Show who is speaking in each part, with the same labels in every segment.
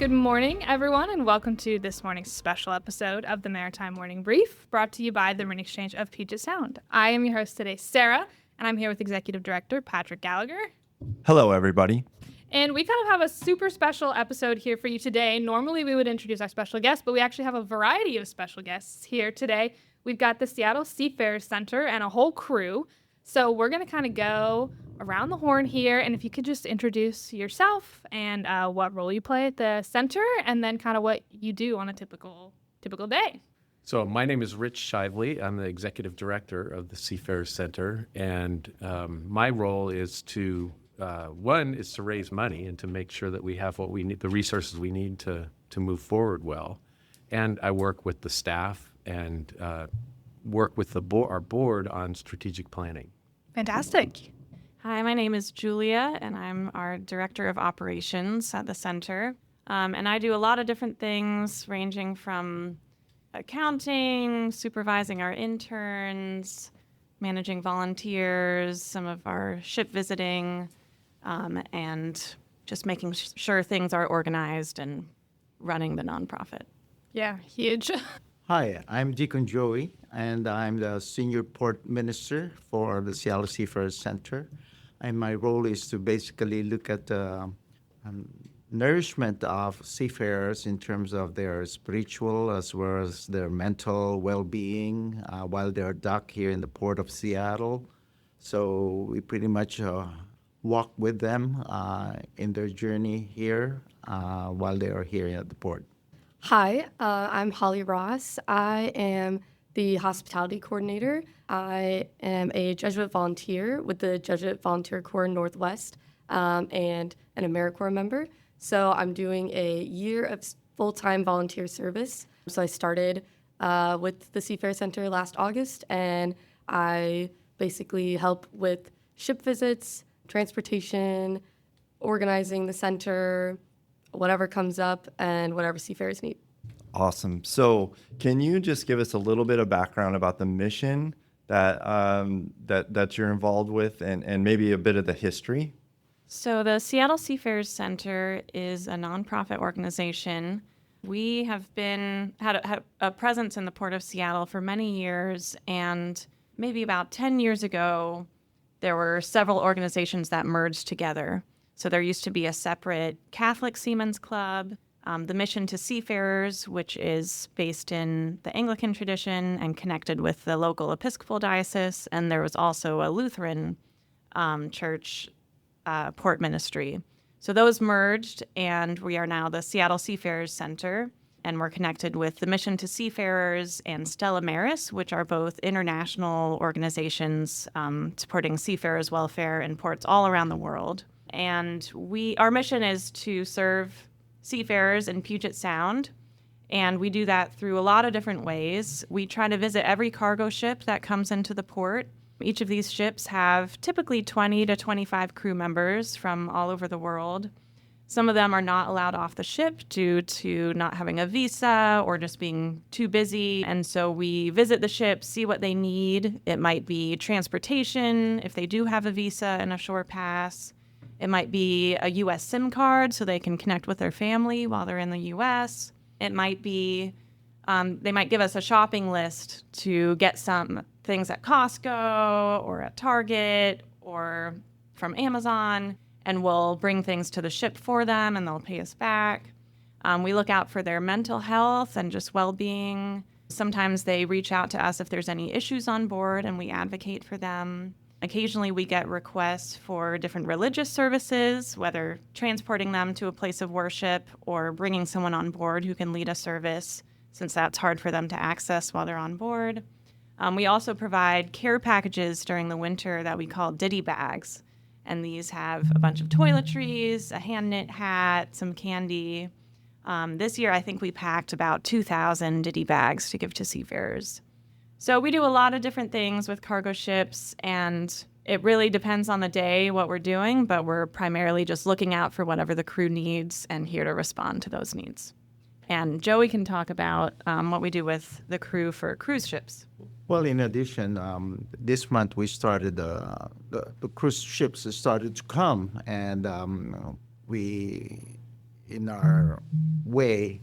Speaker 1: Good morning, everyone, and welcome to this morning's special episode of the Maritime Morning Brief, brought to you by the Marine Exchange of Puget Sound. I am your host today, Sarah, and I'm here with Executive Director Patrick Gallagher.
Speaker 2: Hello, everybody.
Speaker 1: And we kind of have a super special episode here for you today. Normally, we would introduce our special guest, but we actually have a variety of special guests here today. We've got the Seattle Seafarers Center and a whole crew. So we're going to kind of go around the horn here, and if you could just introduce yourself and what role you play at the center, and then kind of what you do on a typical day.
Speaker 3: So my name is Rich Shively. I'm the executive director of the Seafarers Center, and my role is to one is to raise money and to make sure that we have what we need, the resources we need to move forward well. And I work with the staff and work with our board on strategic planning.
Speaker 1: Fantastic.
Speaker 4: Hi, my name is Julia, and I'm our Director of Operations at the Center. And I do a lot of different things, ranging from accounting, supervising our interns, managing volunteers, some of our ship visiting, and just making sure things are organized and running the nonprofit.
Speaker 1: Yeah, huge.
Speaker 5: Hi, I'm Deacon Joey, and I'm the Senior Port Minister for the Seattle Seafarers Center. And my role is to basically look at the nourishment of seafarers in terms of their spiritual as well as their mental well-being while they're docked here in the Port of Seattle. So we pretty much walk with them in their journey here while they are here at the port.
Speaker 6: Hi, I'm Holly Ross. I am the hospitality coordinator. I am a Jesuit volunteer with the Jesuit Volunteer Corps Northwest and an AmeriCorps member. So I'm doing a year of full-time volunteer service. So I started with the Seafarer Center last August, and I basically help with ship visits, transportation, organizing the center, whatever comes up, and whatever seafarers need.
Speaker 2: Awesome. So can you just give us a little bit of background about the mission that you're involved with and maybe a bit of the history?
Speaker 4: So the Seattle Seafarers Center is a nonprofit organization. We have had a presence in the Port of Seattle for many years, and maybe about 10 years ago, there were several organizations that merged together. So there used to be a separate Catholic Seamen's Club, the Mission to Seafarers, which is based in the Anglican tradition and connected with the local Episcopal diocese, and there was also a Lutheran church port ministry. So those merged, and we are now the Seattle Seafarers Center, and we're connected with the Mission to Seafarers and Stella Maris, which are both international organizations supporting seafarers' welfare in ports all around the world. And our mission is to serve seafarers in Puget Sound, and we do that through a lot of different ways. We try to visit every cargo ship that comes into the port. Each of these ships have typically 20 to 25 crew members from all over the world. Some of them are not allowed off the ship due to not having a visa or just being too busy. And so we visit the ship, see what they need. It might be transportation, if they do have a visa and a shore pass. It might be a U.S. SIM card so they can connect with their family while they're in the U.S. It might be, they might give us a shopping list to get some things at Costco or at Target or from Amazon, and we'll bring things to the ship for them and they'll pay us back. We look out for their mental health and just well-being. Sometimes they reach out to us if there's any issues on board, and we advocate for them. Occasionally we get requests for different religious services, whether transporting them to a place of worship or bringing someone on board who can lead a service, since that's hard for them to access while they're on board. We also provide care packages during the winter that we call ditty bags. And these have a bunch of toiletries, a hand-knit hat, some candy. This year, I think we packed about 2,000 ditty bags to give to seafarers. So we do a lot of different things with cargo ships, and it really depends on the day what we're doing, but we're primarily just looking out for whatever the crew needs and here to respond to those needs. And Joey can talk about what we do with the crew for cruise ships.
Speaker 5: Well, in addition, this month we started, the cruise ships started to come, and we in our way,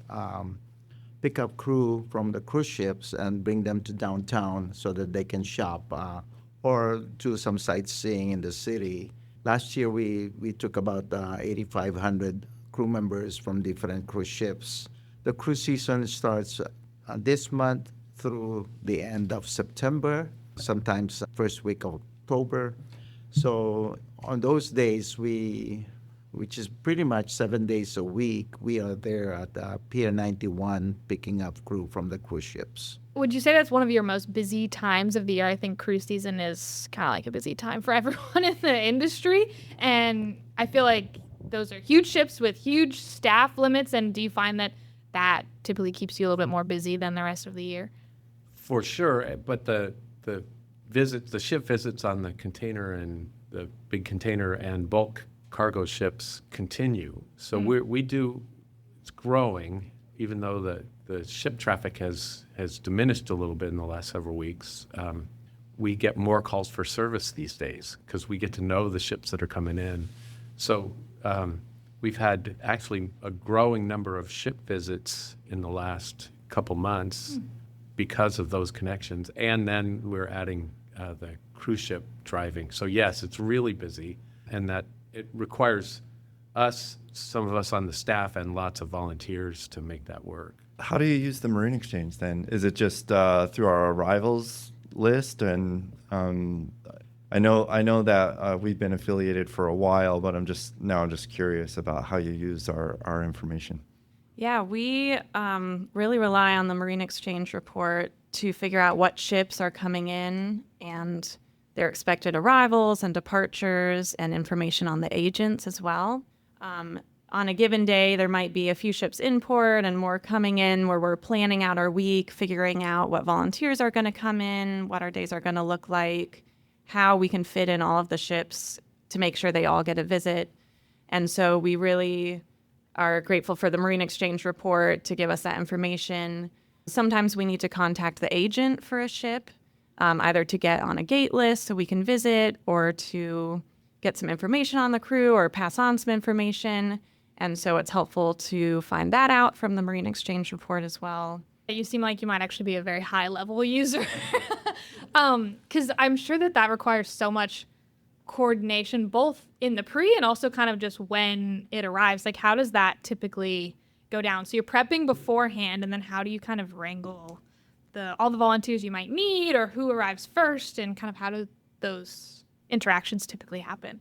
Speaker 5: pick up crew from the cruise ships and bring them to downtown so that they can shop or do some sightseeing in the city. Last year, we took about 8,500 crew members from different cruise ships. The cruise season starts this month through the end of September, sometimes first week of October. So on those days, which is pretty much 7 days a week, we are there at Pier 91 picking up crew from the cruise ships.
Speaker 1: Would you say that's one of your most busy times of the year? I think cruise season is kind of like a busy time for everyone in the industry. And I feel like those are huge ships with huge staff limits. And do you find that that typically keeps you a little bit more busy than the rest of the year?
Speaker 3: For sure, but the visits, the ship visits on the container and the big container and bulk cargo ships continue. So it's growing, even though the ship traffic has diminished a little bit in the last several weeks. We get more calls for service these days because we get to know the ships that are coming in. So we've had actually a growing number of ship visits in the last couple months because of those connections. And then we're adding the cruise ship driving. So yes, it's really busy, and that it requires some of us on the staff and lots of volunteers to make that work.
Speaker 2: How do you use the Marine Exchange then? Is it just through our arrivals list? And I know that we've been affiliated for a while, but I'm just curious about how you use our information.
Speaker 4: Yeah, we really rely on the Marine Exchange report to figure out what ships are coming in and their expected arrivals and departures and information on the agents as well. On a given day, there might be a few ships in port and more coming in where we're planning out our week, figuring out what volunteers are going to come in, what our days are going to look like, how we can fit in all of the ships to make sure they all get a visit. And so we really are grateful for the Marine Exchange report to give us that information. Sometimes we need to contact the agent for a ship, either to get on a gate list so we can visit or to get some information on the crew or pass on some information. And so it's helpful to find that out from the Marine Exchange report as well.
Speaker 1: You seem like you might actually be a very high-level user because I'm sure that requires so much coordination, both in the pre and also kind of just when it arrives. Like, how does that typically go down? So you're prepping beforehand, and then how do you kind of wrangle all the volunteers you might need or who arrives first, and kind of how do those interactions typically happen?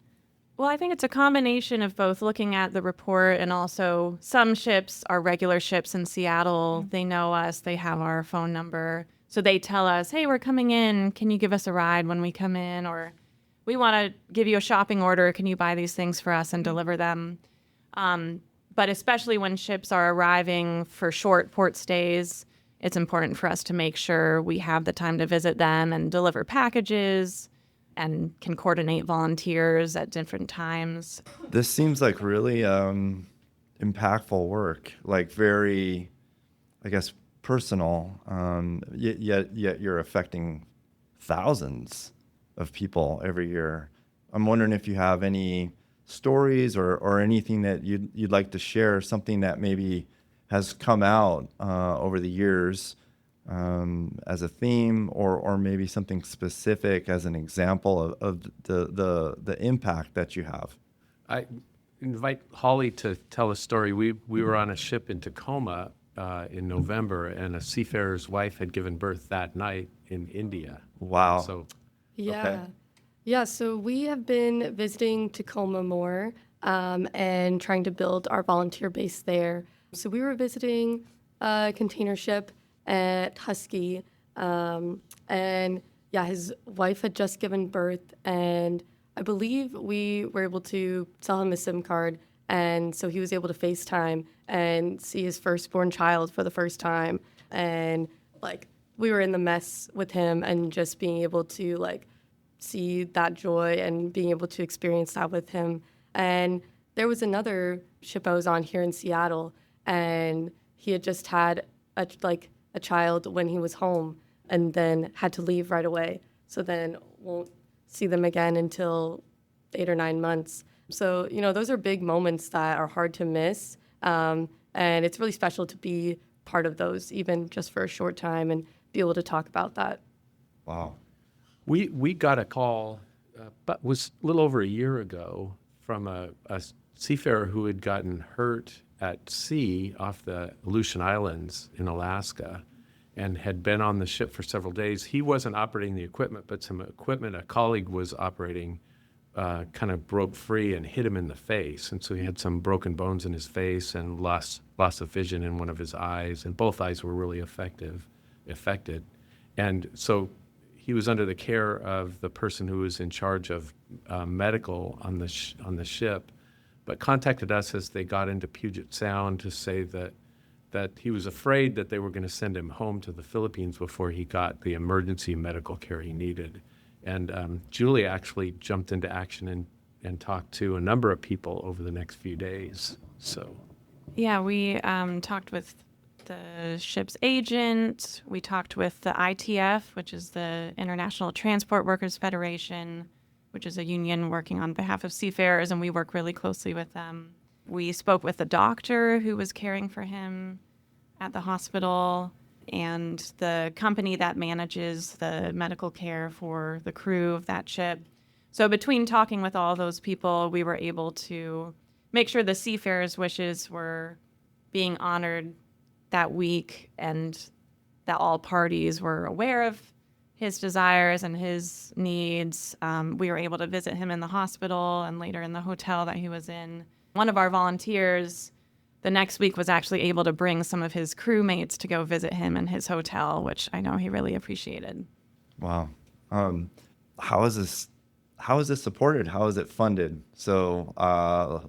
Speaker 4: Well, I think it's a combination of both looking at the report and also some ships are regular ships in Seattle. They know us. They have our phone number. So they tell us, hey, we're coming in. Can you give us a ride when we come in? Or we want to give you a shopping order. Can you buy these things for us and deliver them? But especially when ships are arriving for short port stays, it's important for us to make sure we have the time to visit them and deliver packages and can coordinate volunteers at different times.
Speaker 2: This seems like really impactful work, like very, I guess, personal, yet you're affecting thousands of people every year. I'm wondering if you have any stories or anything that you'd like to share, something that maybe has come out over the years as a theme, or maybe something specific as an example of the impact that you have.
Speaker 3: I invite Holly to tell a story. We were on a ship in Tacoma in November, and a seafarer's wife had given birth that night in India.
Speaker 2: Wow.
Speaker 3: So,
Speaker 6: Yeah.
Speaker 3: okay.
Speaker 6: Yeah, so we have been visiting Tacoma more and trying to build our volunteer base there. So we were visiting a container ship at Husky, and yeah, his wife had just given birth, and I believe we were able to sell him a SIM card, and so he was able to FaceTime and see his firstborn child for the first time, and like we were in the mess with him, and just being able to like see that joy and being able to experience that with him. And there was another ship I was on here in Seattle, and he had just had a child when he was home and then had to leave right away. So then won't see them again until 8 or 9 months. So, you know, those are big moments that are hard to miss. And it's really special to be part of those, even just for a short time, and be able to talk about that.
Speaker 2: Wow.
Speaker 3: We got a call, but was a little over a year ago, from a seafarer who had gotten hurt at sea off the Aleutian Islands in Alaska and had been on the ship for several days. He wasn't operating the equipment, but some equipment a colleague was operating kind of broke free and hit him in the face. And so he had some broken bones in his face and loss of vision in one of his eyes, and both eyes were really affected. And so he was under the care of the person who was in charge of medical on the ship, but contacted us as they got into Puget Sound to say that he was afraid that they were going to send him home to the Philippines before he got the emergency medical care he needed. And Julia actually jumped into action and talked to a number of people over the next few days. So,
Speaker 4: Yeah, we talked with the ship's agent. We talked with the ITF, which is the International Transport Workers Federation, which is a union working on behalf of seafarers, and we work really closely with them. We spoke with the doctor who was caring for him at the hospital and the company that manages the medical care for the crew of that ship. So between talking with all those people, we were able to make sure the seafarers' wishes were being honored that week, and that all parties were aware of his desires and his needs. We were able to visit him in the hospital and later in the hotel that he was in. One of our volunteers the next week was actually able to bring some of his crewmates to go visit him in his hotel, which I know he really appreciated.
Speaker 2: Wow. How is this supported? How is it funded? So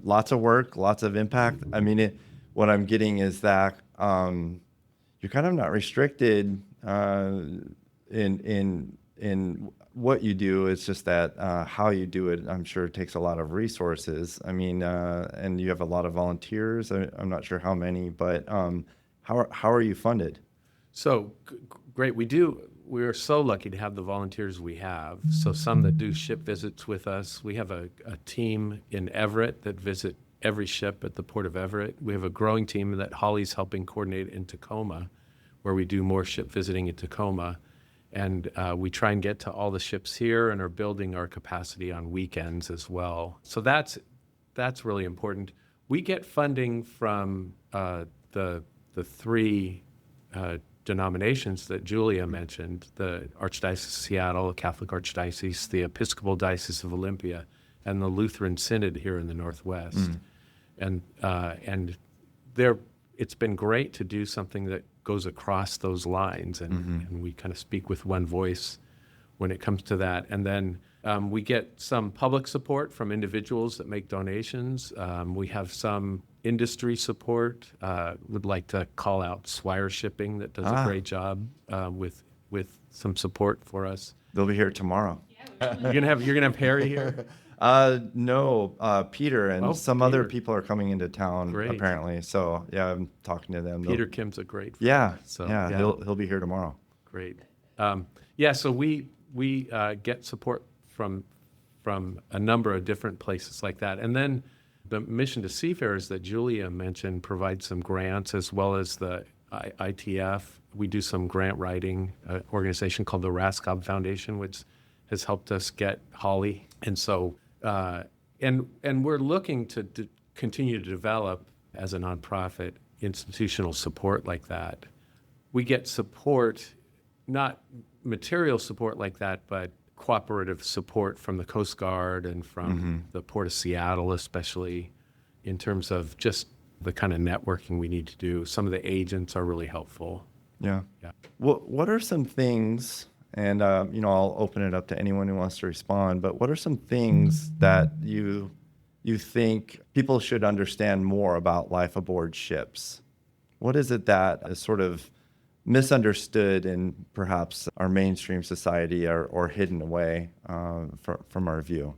Speaker 2: lots of work, lots of impact. I mean, what I'm getting is that you're kind of not restricted in what you do. It's just that how you do it, I'm sure, takes a lot of resources. I mean, and you have a lot of volunteers. I'm not sure how many, but how are you funded?
Speaker 3: So great. We are so lucky to have the volunteers we have. So some that do ship visits with us. We have a team in Everett that visit every ship at the Port of Everett. We have a growing team that Holly's helping coordinate in Tacoma, where we do more ship visiting in Tacoma. And we try and get to all the ships here and are building our capacity on weekends as well. So that's really important. We get funding from the three denominations that Julia mentioned: the Archdiocese of Seattle, the Catholic Archdiocese, the Episcopal Diocese of Olympia, and the Lutheran Synod here in the Northwest. And it's been great to do something that goes across those lines, and we kind of speak with one voice when it comes to that. And then we get some public support from individuals that make donations. We have some industry support. Would like to call out Swire Shipping that does a great job with some support for us.
Speaker 2: They'll be here tomorrow.
Speaker 3: You're gonna have Harry here.
Speaker 2: No, Peter and some other
Speaker 3: Peter.
Speaker 2: people are coming into town.
Speaker 3: Great.
Speaker 2: Apparently. So yeah, I'm talking to them.
Speaker 3: Peter Kim's a great friend.
Speaker 2: Yeah.
Speaker 3: So,
Speaker 2: yeah. He'll be here tomorrow.
Speaker 3: Great. So we get support from a number of different places like that. And then the Mission to Seafarers that Julia mentioned provides some grants, as well as the ITF. We do some grant writing, an organization called the Raskob Foundation, which has helped us get Holly. And so, and we're looking to continue to develop as a nonprofit institutional support like that. We get support, not material support like that, but cooperative support from the Coast Guard and from the Port of Seattle, especially in terms of just the kind of networking we need to do. Some of the agents are really helpful.
Speaker 2: Yeah.
Speaker 3: Yeah.
Speaker 2: What are some things, and I'll open it up to anyone who wants to respond, but what are some things that you think people should understand more about life aboard ships? What is it that is sort of misunderstood in perhaps our mainstream society or hidden away from our view?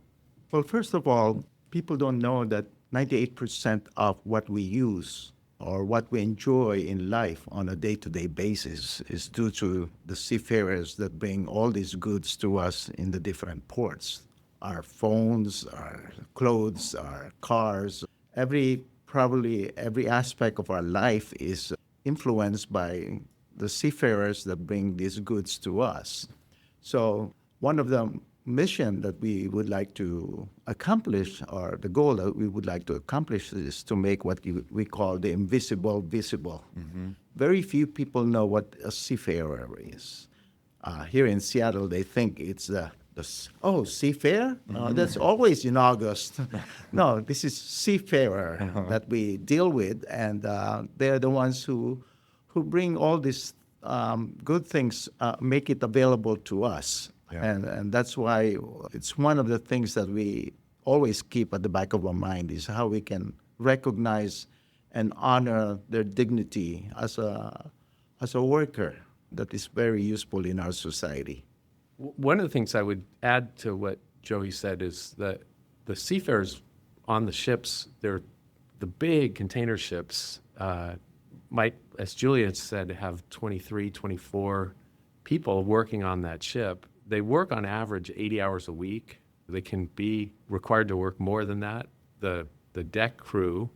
Speaker 5: Well, first of all, people don't know that 98% of what we use or what we enjoy in life on a day-to-day basis is due to the seafarers that bring all these goods to us in the different ports. Our phones, our clothes, our cars, every probably every aspect of our life is influenced by the seafarers that bring these goods to us. So one of the mission that we would like to accomplish, or the goal that we would like to accomplish, is to make what we call the invisible visible. Very few people know what a seafarer is. Here in Seattle, they think it's seafarer? That's always in August. No, this is seafarer that we deal with, and they're the ones who bring all these good things, make it available to us.
Speaker 2: Yeah.
Speaker 5: And that's why it's one of the things that we always keep at the back of our mind, is how we can recognize and honor their dignity as a worker that is very useful in our society.
Speaker 3: One of the things I would add to what Joey said is that the seafarers on the ships, they're the big container ships, might, as Julia said, have 23, 24 people working on that ship. They work on average 80 hours a week. They can be required to work more than that. The deck crew,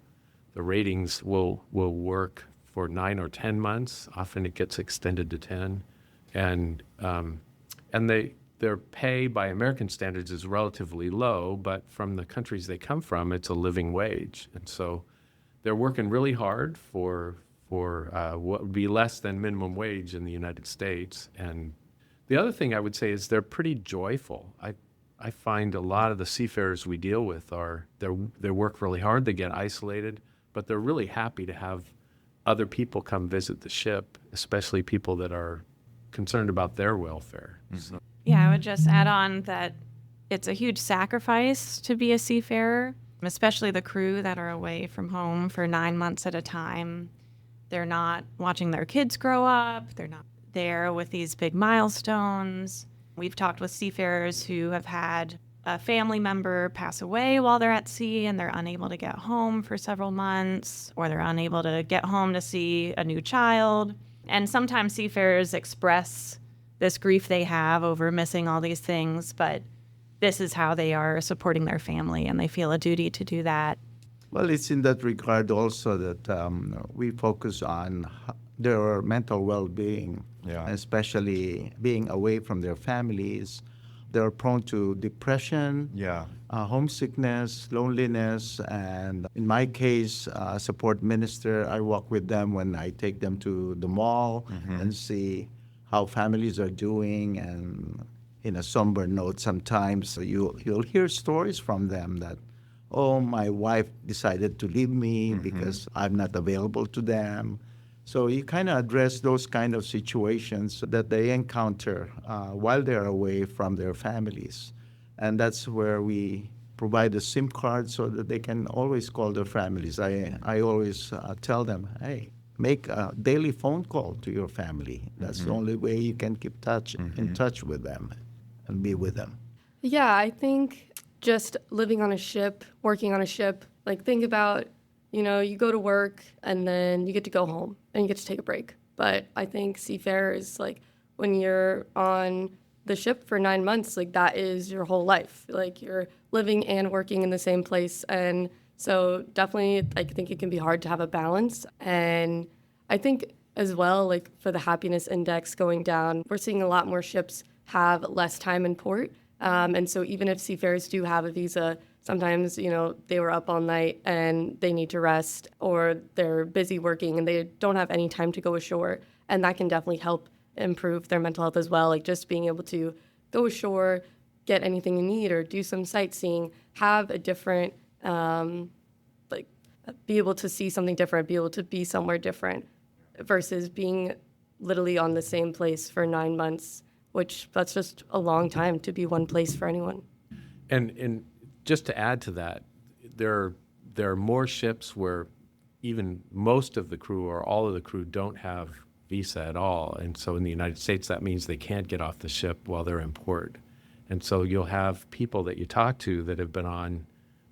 Speaker 3: the ratings will work for 9 or 10 months. Often it gets extended to 10. And their pay by American standards is relatively low, but from the countries they come from, it's a living wage. And so they're working really hard for what would be less than minimum wage in the United States. And the other thing I would say is they're pretty joyful. I find a lot of the seafarers we deal with they work really hard, they get isolated, but they're really happy to have other people come visit the ship, especially people that are concerned about their welfare. So.
Speaker 4: Yeah, I would just add on that it's a huge sacrifice to be a seafarer, especially the crew that are away from home for 9 months at a time. They're not watching their kids grow up. They're not there with these big milestones. We've talked with seafarers who have had a family member pass away while they're at sea and they're unable to get home for several months, or they're unable to get home to see a new child. And sometimes seafarers express this grief they have over missing all these things, but this is how they are supporting their family, and they feel a duty to do that.
Speaker 5: Well, it's in that regard also that we focus on their mental well-being, especially being away from their families. They're prone to depression, homesickness, loneliness, and in my case, support minister, I walk with them when I take them to the mall and see how families are doing. And in a somber note, sometimes you'll hear stories from them that, oh, my wife decided to leave me because I'm not available to them. So you kind of address those kind of situations that they encounter while they're away from their families. And that's where we provide a SIM card so that they can always call their families. I always tell them, hey, make a daily phone call to your family. That's the only way you can keep in touch with them and be with them.
Speaker 6: Yeah, I think just living on a ship, working on a ship, like think about, you go to work and then you get to go home and you get to take a break. But I think seafarers, like when you're on the ship for 9 months, like that is your whole life. Like you're living and working in the same place. And so definitely I think it can be hard to have a balance. And I think as well, like for the happiness index going down, we're seeing a lot more ships have less time in port. And so even if seafarers do have a visa, sometimes, they were up all night and they need to rest, or they're busy working and they don't have any time to go ashore. And that can definitely help improve their mental health as well. Like just being able to go ashore, get anything you need, or do some sightseeing, have a different, be able to see something different, be able to be somewhere different versus being literally on the same place for 9 months, which that's just a long time to be one place for anyone.
Speaker 3: And just to add to that, there are more ships where even most of the crew or all of the crew don't have visa at all. And so in the United States, that means they can't get off the ship while they're in port. And so you'll have people that you talk to that have been on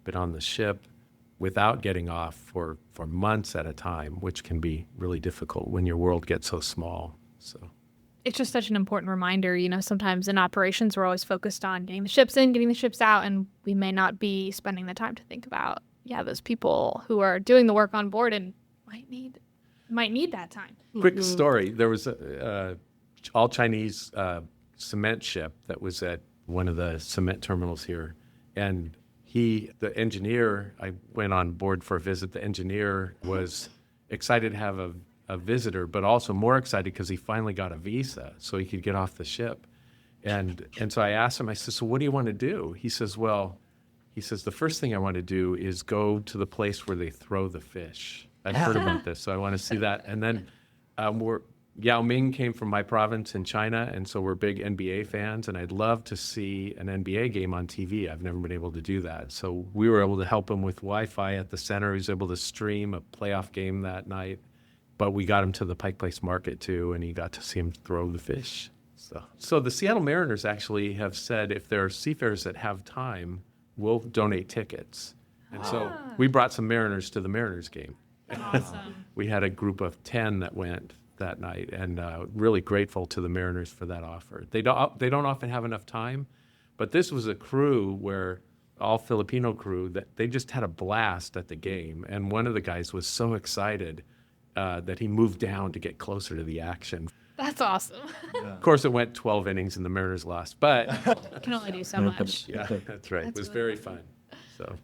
Speaker 3: the ship without getting off for months at a time, which can be really difficult when your world gets so small. So
Speaker 1: it's just such an important reminder. Sometimes in operations, we're always focused on getting the ships in, getting the ships out, and we may not be spending the time to think about those people who are doing the work on board and might need that time.
Speaker 3: Quick story. There was a all Chinese cement ship that was at one of the cement terminals here. And the engineer, I went on board for a visit. The engineer was excited to have a visitor, but also more excited because he finally got a visa so he could get off the ship. And so I asked him, I said, so what do you want to do? He says, the first thing I want to do is go to the place where they throw the fish. I've heard about this, so I want to see that. And then Yao Ming came from my province in China, and so we're big NBA fans, and I'd love to see an NBA game on TV. I've never been able to do that. So we were able to help him with Wi-Fi at the center. He was able to stream a playoff game that night, but we got him to the Pike Place Market too, and he got to see him throw the fish. So the Seattle Mariners actually have said if there are seafarers that have time, we'll donate tickets. And so we brought some Mariners to the Mariners game.
Speaker 1: Awesome.
Speaker 3: We had a group of 10 that went that night, and really grateful to the Mariners for that offer. They don't often have enough time, but this was a crew where all Filipino crew that they just had a blast at the game, and one of the guys was so excited that he moved down to get closer to the action.
Speaker 1: That's awesome.
Speaker 3: Of course, it went 12 innings and the Mariners lost, but
Speaker 1: Can only do so much.
Speaker 3: yeah, that's right. It was very fun. So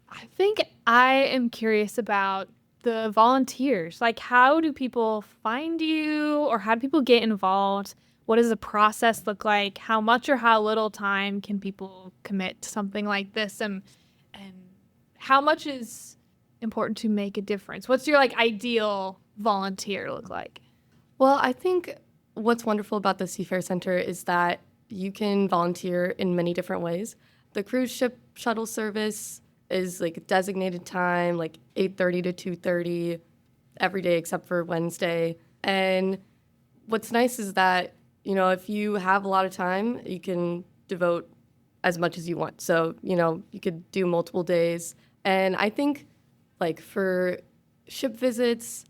Speaker 1: I think I am curious about the volunteers. Like, how do people find you, or how do people get involved? What does the process look like? How much or how little time can people commit to something like this? And how much is important to make a difference? What's your ideal volunteer look like?
Speaker 6: Well, I think what's wonderful about the Seafarer Center is that you can volunteer in many different ways. The cruise ship shuttle service is designated time, 8:30 to 2:30 every day except for Wednesday. And what's nice is that, if you have a lot of time, you can devote as much as you want. So, you could do multiple days. And I think for ship visits,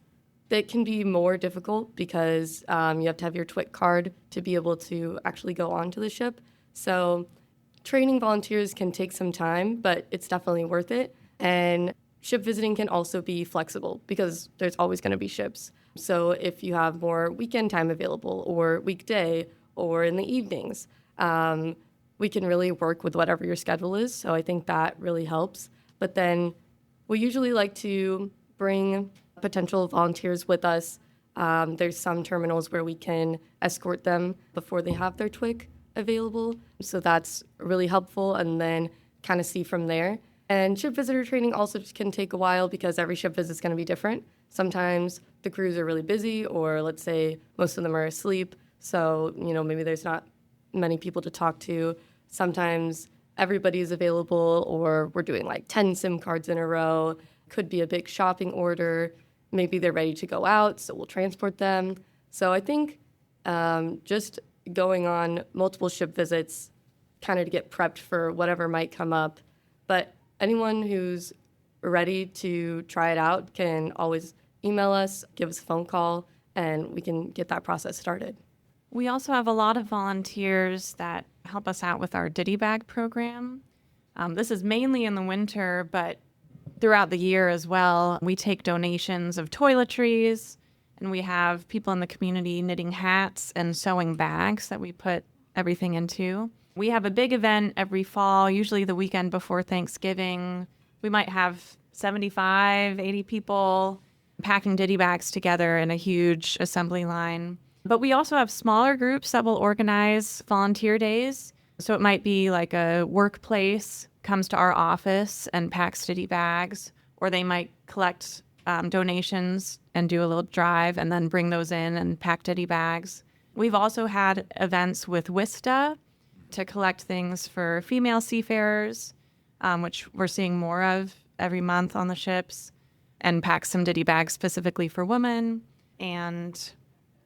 Speaker 6: that can be more difficult because you have to have your TWIC card to be able to actually go onto the ship. So training volunteers can take some time, but it's definitely worth it. And ship visiting can also be flexible because there's always going to be ships. So if you have more weekend time available or weekday or in the evenings, we can really work with whatever your schedule is. So I think that really helps. But then we usually like to bring potential volunteers with us. There's some terminals where we can escort them before they have their TWIC available. So that's really helpful, and then kind of see from there. And ship visitor training also can take a while because every ship visit is going to be different. Sometimes the crews are really busy, or let's say most of them are asleep. So, maybe there's not many people to talk to. Sometimes everybody is available, or we're doing 10 SIM cards in a row. Could be a big shopping order. Maybe they're ready to go out, so we'll transport them. So I think just going on multiple ship visits kind of to get prepped for whatever might come up. But anyone who's ready to try it out can always email us, give us a phone call, and we can get that process started.
Speaker 4: We also have a lot of volunteers that help us out with our Ditty Bag program. This is mainly in the winter, but throughout the year as well. We take donations of toiletries, and we have people in the community knitting hats and sewing bags that we put everything into. We have a big event every fall, usually the weekend before Thanksgiving. We might have 75, 80 people packing ditty bags together in a huge assembly line. But we also have smaller groups that will organize volunteer days. So it might be a workplace comes to our office and packs ditty bags, or they might collect donations and do a little drive and then bring those in and pack ditty bags. We've also had events with WISTA to collect things for female seafarers, which we're seeing more of every month on the ships, and pack some ditty bags specifically for women. And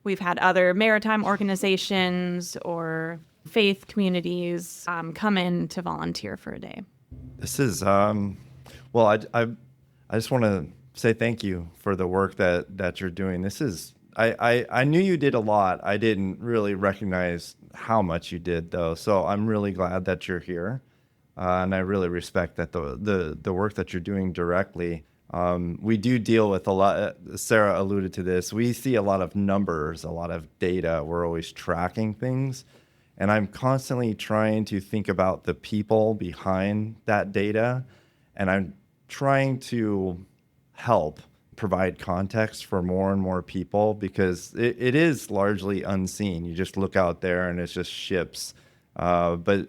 Speaker 4: we've had other maritime organizations or faith communities come in to volunteer for a day.
Speaker 2: This is, well, I just want to say thank you for the work that you're doing. This is, I knew you did a lot. I didn't really recognize how much you did, though. So I'm really glad that you're here. and I really respect that the work that you're doing directly. We do deal with a lot. Sarah alluded to this. We see a lot of numbers, a lot of data. We're always tracking things. And I'm constantly trying to think about the people behind that data. And I'm trying to help provide context for more and more people, because it is largely unseen. You just look out there and it's just ships. But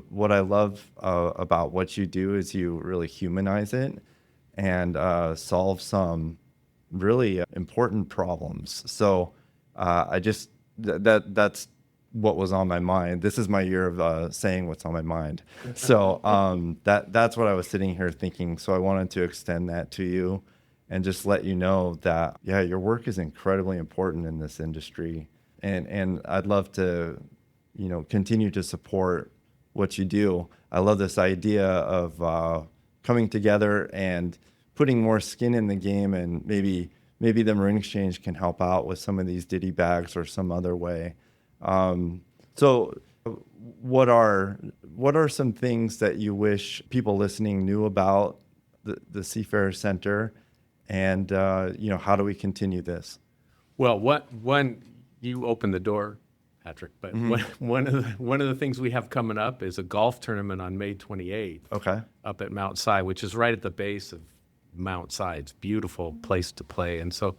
Speaker 2: what I love about what you do is you really humanize it and solve some really important problems. So that's what was on my mind. This is my year of saying what's on my mind. So that's what I was sitting here thinking. So I wanted to extend that to you and just let you know that, yeah, your work is incredibly important in this industry. And I'd love to, continue to support what you do. I love this idea of coming together and putting more skin in the game, and maybe the Marine Exchange can help out with some of these ditty bags or some other way. So what are some things that you wish people listening knew about the Seafarer Center, and how do we continue this?
Speaker 3: Well, one, you opened the door, Patrick, but one of the things we have coming up is a golf tournament on May 28th.
Speaker 2: Okay.
Speaker 3: Up at Mount Si, which is right at the base of Mount Si. It's a beautiful place to play, and so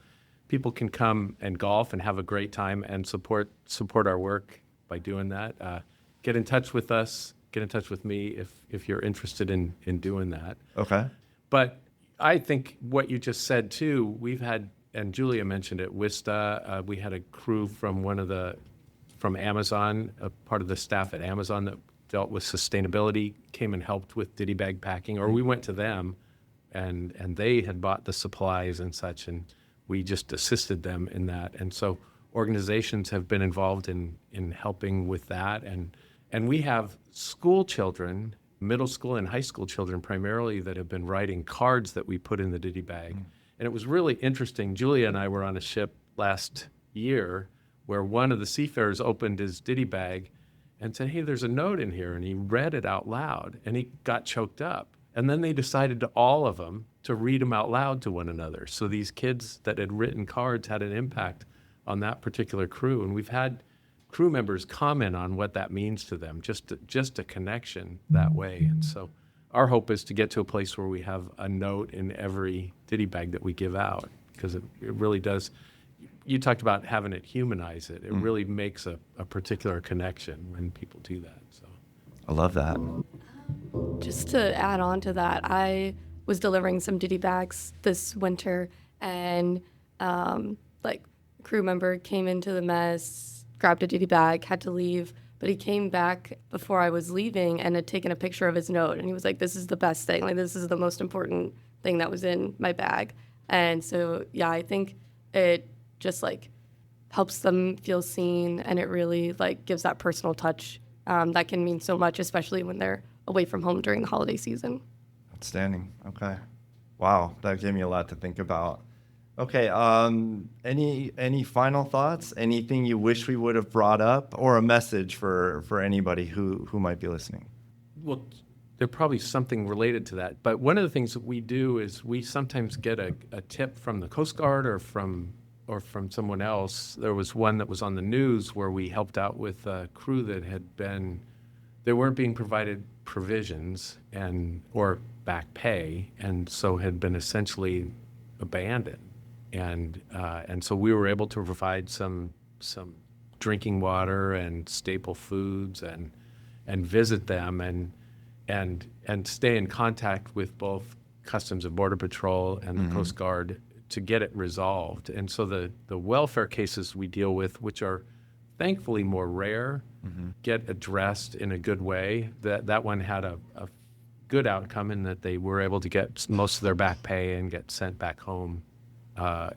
Speaker 3: people can come and golf and have a great time and support our work by doing that. Get in touch with us. Get in touch with me if you're interested in doing that.
Speaker 2: Okay.
Speaker 3: But I think what you just said too, we've had, and Julia mentioned it, Wista. We had a crew from from Amazon, a part of the staff at Amazon that dealt with sustainability, came and helped with ditty bag packing, or we went to them and they had bought the supplies and such, and we just assisted them in that. And so organizations have been involved in helping with that. And we have school children, middle school and high school children primarily, that have been writing cards that we put in the ditty bag. And it was really interesting. Julia and I were on a ship last year where one of the seafarers opened his ditty bag and said, "Hey, there's a note in here." And he read it out loud and he got choked up. And then they decided to all of them to read them out loud to one another. So these kids that had written cards had an impact on that particular crew. And we've had crew members comment on what that means to them, just a connection that way. And so our hope is to get to a place where we have a note in every ditty bag that we give out, because it really does. You talked about having it humanize it. It really makes a particular connection when people do that. So
Speaker 2: I love that.
Speaker 6: Just to add on to that, I was delivering some ditty bags this winter, and crew member came into the mess, grabbed a ditty bag, had to leave, but he came back before I was leaving and had taken a picture of his note, and he was like, "This is the best thing. Like, this is the most important thing that was in my bag." And so, yeah, I think it just helps them feel seen, and it really gives that personal touch that can mean so much, especially when they're away from home during the holiday season.
Speaker 2: Outstanding. Okay. Wow, that gave me a lot to think about. Okay, any final thoughts? Anything you wish we would have brought up, or a message for anybody who might be listening?
Speaker 3: Well, there's probably something related to that. But one of the things that we do is we sometimes get a tip from the Coast Guard or from someone else. There was one that was on the news where we helped out with a crew that they weren't being provided provisions or back pay, and so had been essentially abandoned. And so we were able to provide some drinking water and staple foods and visit them and stay in contact with both Customs and Border Patrol and the Coast Guard to get it resolved. And so the welfare cases we deal with, which are thankfully more rare, get addressed in a good way. That one had a good outcome in that they were able to get most of their back pay and get sent back home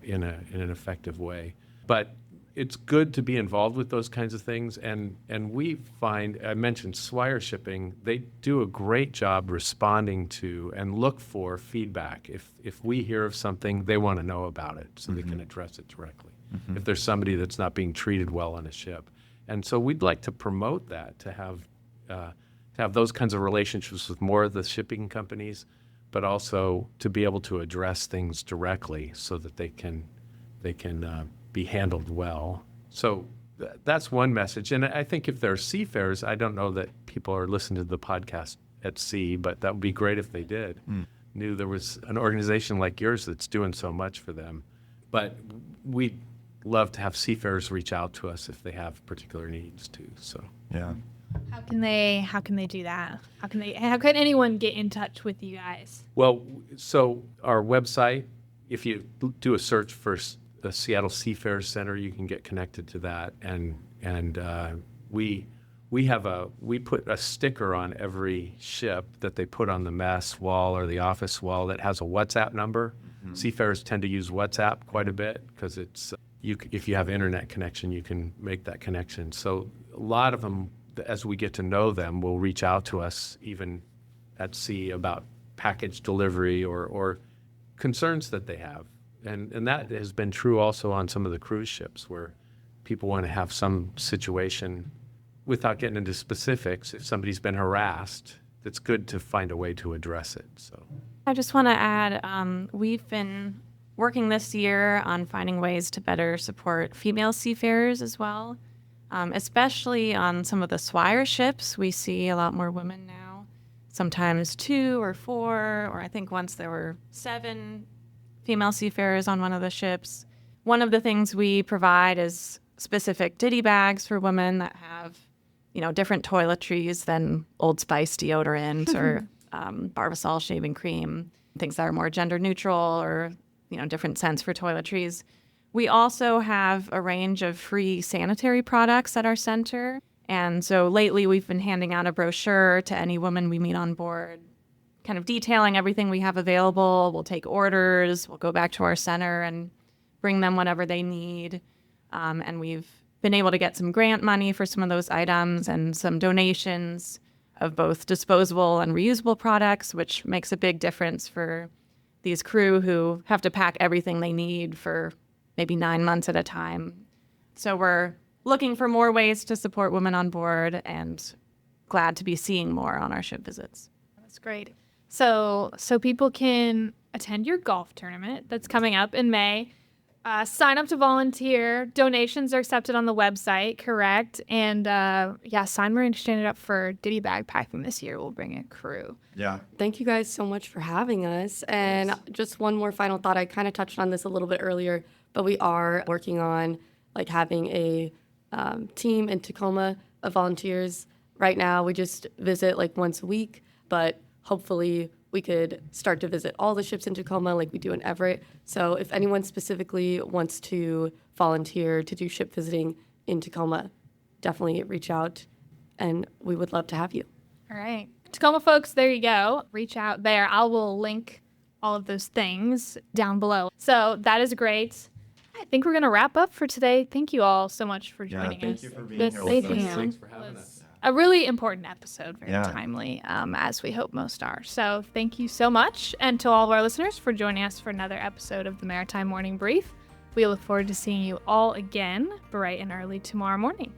Speaker 3: in an effective way. But it's good to be involved with those kinds of things, and we find, I mentioned Swire Shipping, they do a great job responding to and look for feedback. If we hear of something, they want to know about it so they can address it directly. If there's somebody that's not being treated well on a ship. And so we'd like to promote that, to have to have those kinds of relationships with more of the shipping companies, but also to be able to address things directly so that they can be handled well. So that's one message. And I think if there are seafarers, I don't know that people are listening to the podcast at sea, but that would be great if they did. Knew there was an organization like yours that's doing so much for them. But we'd love to have seafarers reach out to us if they have particular needs too. So
Speaker 2: Yeah.
Speaker 1: How can they do that? How can anyone get in touch with you guys?
Speaker 3: Well, so our website, if you do a search for the Seattle Seafarers Center, you can get connected to that. And we put a sticker on every ship that they put on the mess wall or the office wall that has a WhatsApp number. Seafarers tend to use WhatsApp quite a bit because it's if you have internet connection, you can make that connection. So a lot of them, as we get to know them, will reach out to us even at sea about package delivery or concerns that they have. And that has been true also on some of the cruise ships where people want to have some situation, without getting into specifics, if somebody's been harassed, it's good to find a way to address it. So
Speaker 4: I just want to add, we've been working this year on finding ways to better support female seafarers as well, especially on some of the Swire ships. We see a lot more women now, sometimes 2 or 4, or I think once there were 7 female seafarers on one of the ships. One of the things we provide is specific ditty bags for women that have, different toiletries than Old Spice deodorant or Barbasol shaving cream, things that are more gender neutral or, different scents for toiletries. We also have a range of free sanitary products at our center. And so lately we've been handing out a brochure to any woman we meet on board, kind of detailing everything we have available. We'll take orders. We'll go back to our center and bring them whatever they need. And we've been able to get some grant money for some of those items and some donations of both disposable and reusable products, which makes a big difference for these crew who have to pack everything they need for maybe 9 months at a time. So we're looking for more ways to support women on board and glad to be seeing more on our ship visits.
Speaker 1: That's great. So people can attend your golf tournament that's coming up in May. Sign up to volunteer. Donations are accepted on the website, correct? And sign Marine Standard up for ditty bag packing this year. We'll bring a crew.
Speaker 2: Yeah.
Speaker 6: Thank you guys so much for having us. And just one more final thought. I kind of touched on this a little bit earlier, but we are working on having a team in Tacoma of volunteers. Right now, we just visit once a week, but hopefully we could start to visit all the ships in Tacoma like we do in Everett. So if anyone specifically wants to volunteer to do ship visiting in Tacoma, definitely reach out and we would love to have you.
Speaker 1: All right. Tacoma folks, there you go. Reach out there. I will link all of those things down below. So that is great. I think we're going to wrap up for today. Thank you all so much for joining us.
Speaker 2: Thank you for being
Speaker 1: Good
Speaker 2: here with
Speaker 1: thank
Speaker 2: us.
Speaker 1: you.
Speaker 3: thanks for having us.
Speaker 1: A really important episode, very
Speaker 2: Yeah.
Speaker 1: timely, as we hope most are. So thank you so much. And to all of our listeners for joining us for another episode of the Maritime Morning Brief. We look forward to seeing you all again bright and early tomorrow morning.